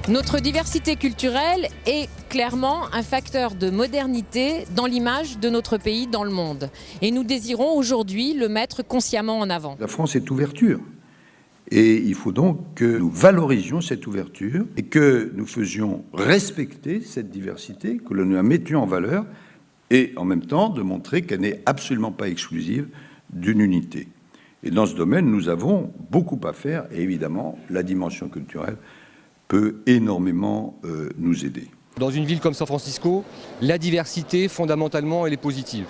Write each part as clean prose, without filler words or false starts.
Notre diversité culturelle est clairement un facteur de modernité dans l'image de notre pays dans le monde. Et nous désirons aujourd'hui le mettre consciemment en avant. La France est ouverture. Et il faut donc que nous valorisions cette ouverture et que nous faisions respecter cette diversité, que nous la mettions en valeur et en même temps de montrer qu'elle n'est absolument pas exclusive d'une unité. Et dans ce domaine, nous avons beaucoup à faire et évidemment, la dimension culturelle peut énormément nous aider. Dans une ville comme San Francisco, la diversité, fondamentalement, elle est positive.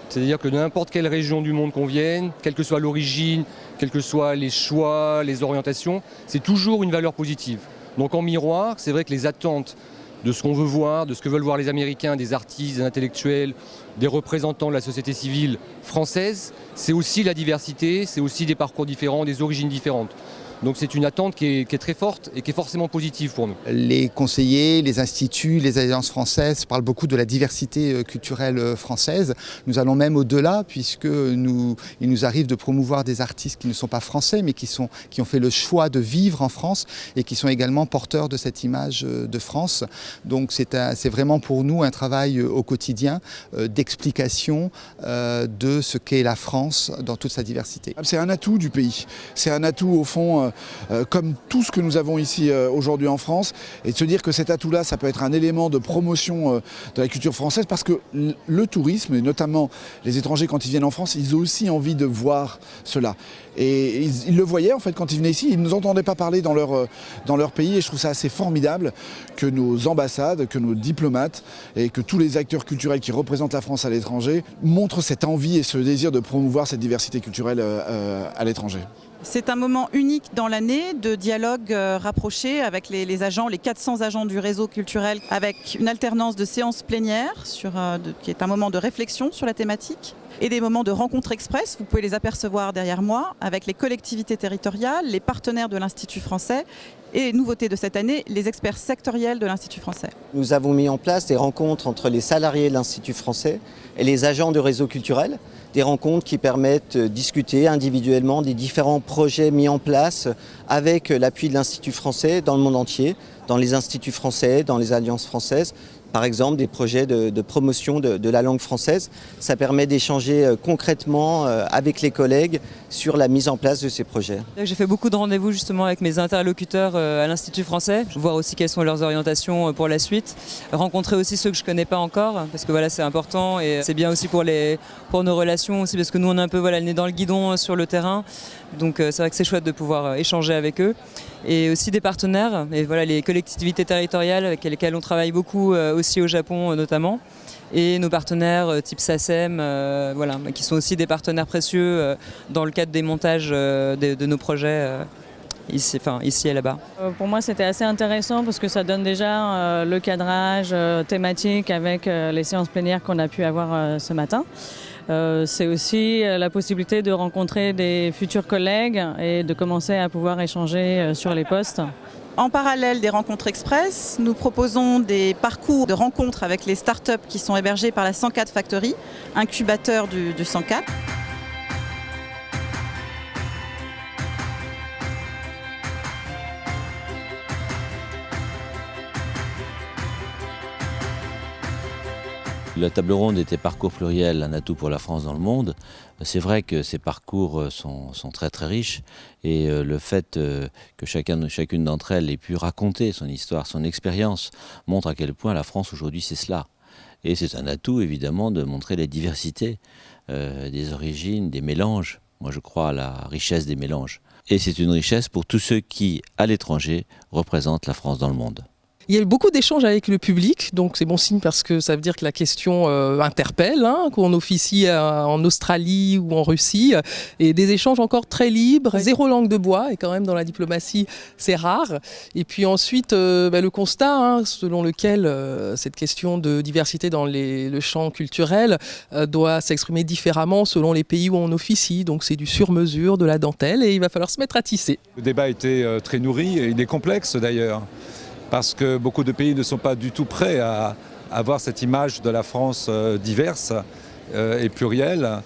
C'est-à-dire que de n'importe quelle région du monde qu'on vienne, quelle que soit l'origine, quels que soient les choix, les orientations, c'est toujours une valeur positive. Donc en miroir, c'est vrai que les attentes de ce qu'on veut voir, de ce que veulent voir les Américains, des artistes, des intellectuels, des représentants de la société civile française, c'est aussi la diversité, c'est aussi des parcours différents, des origines différentes. Donc c'est une attente qui est très forte et qui est forcément positive pour nous. Les conseillers, les instituts, les alliances françaises parlent beaucoup de la diversité culturelle française. Nous allons même au-delà puisque il nous arrive de promouvoir des artistes qui ne sont pas français mais qui ont fait le choix de vivre en France et qui sont également porteurs de cette image de France. Donc c'est vraiment pour nous un travail au quotidien d'explication de ce qu'est la France dans toute sa diversité. C'est un atout du pays. C'est un atout au fond comme tout ce que nous avons ici aujourd'hui en France, et de se dire que cet atout-là, ça peut être un élément de promotion de la culture française, parce que le tourisme, et notamment les étrangers quand ils viennent en France, ils ont aussi envie de voir cela. Et ils le voyaient en fait quand ils venaient ici, ils ne nous entendaient pas parler dans leur pays, et je trouve ça assez formidable que nos ambassades, que nos diplomates et que tous les acteurs culturels qui représentent la France à l'étranger montrent cette envie et ce désir de promouvoir cette diversité culturelle à l'étranger. C'est un moment unique dans l'année de dialogue rapproché avec les agents, les 400 agents du réseau culturel, avec une alternance de séances plénières qui est un moment de réflexion sur la thématique et des moments de rencontres express, vous pouvez les apercevoir derrière moi, avec les collectivités territoriales, les partenaires de l'Institut français et, nouveauté de cette année, les experts sectoriels de l'Institut français. Nous avons mis en place des rencontres entre les salariés de l'Institut français et les agents du réseau culturel, des rencontres qui permettent de discuter individuellement des différents projets mis en place avec l'appui de l'Institut français dans le monde entier, dans les instituts français, dans les alliances françaises. Par exemple, des projets de promotion de la langue française. Ça permet d'échanger concrètement avec les collègues sur la mise en place de ces projets. J'ai fait beaucoup de rendez-vous justement avec mes interlocuteurs à l'Institut français, voir aussi quelles sont leurs orientations pour la suite, rencontrer aussi ceux que je ne connais pas encore, parce que voilà, c'est important et c'est bien aussi pour nos relations aussi, parce que nous on est un peu le nez dans le guidon sur le terrain, donc c'est vrai que c'est chouette de pouvoir échanger avec eux. Et aussi des partenaires, et voilà, les collectivités territoriales avec lesquelles on travaille beaucoup aussi au Japon notamment, et nos partenaires type SACEM, voilà, qui sont aussi des partenaires précieux dans le cadre des montages de nos projets ici et là-bas. Pour moi c'était assez intéressant parce que ça donne déjà le cadrage thématique avec les séances plénières qu'on a pu avoir ce matin. C'est aussi la possibilité de rencontrer des futurs collègues et de commencer à pouvoir échanger sur les postes. En parallèle des rencontres express, nous proposons des parcours de rencontres avec les startups qui sont hébergés par la 104 Factory, incubateur du 104. La table ronde était parcours pluriel, un atout pour la France dans le monde. C'est vrai que ces parcours sont très très riches et le fait que chacune d'entre elles ait pu raconter son histoire, son expérience, montre à quel point la France aujourd'hui c'est cela. Et c'est un atout évidemment de montrer la diversité des origines, des mélanges. Moi je crois à la richesse des mélanges. Et c'est une richesse pour tous ceux qui, à l'étranger, représentent la France dans le monde. Il y a eu beaucoup d'échanges avec le public, donc c'est bon signe parce que ça veut dire que la question interpelle, qu'on officie en Australie ou en Russie, et des échanges encore très libres, zéro langue de bois, et quand même dans la diplomatie c'est rare. Et puis ensuite le constat selon lequel cette question de diversité dans le champ culturel doit s'exprimer différemment selon les pays où on officie, donc c'est du sur-mesure, de la dentelle, et il va falloir se mettre à tisser. Le débat était très nourri, et il est complexe d'ailleurs. Parce que beaucoup de pays ne sont pas du tout prêts à avoir cette image de la France diverse et plurielle,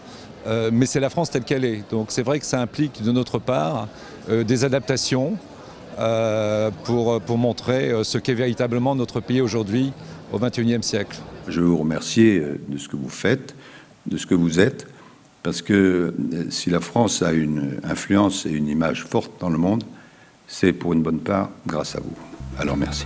mais c'est la France telle qu'elle est. Donc c'est vrai que ça implique de notre part des adaptations, pour montrer ce qu'est véritablement notre pays aujourd'hui au XXIe siècle. Je veux vous remercier de ce que vous faites, de ce que vous êtes, parce que si la France a une influence et une image forte dans le monde, c'est pour une bonne part grâce à vous. Alors merci.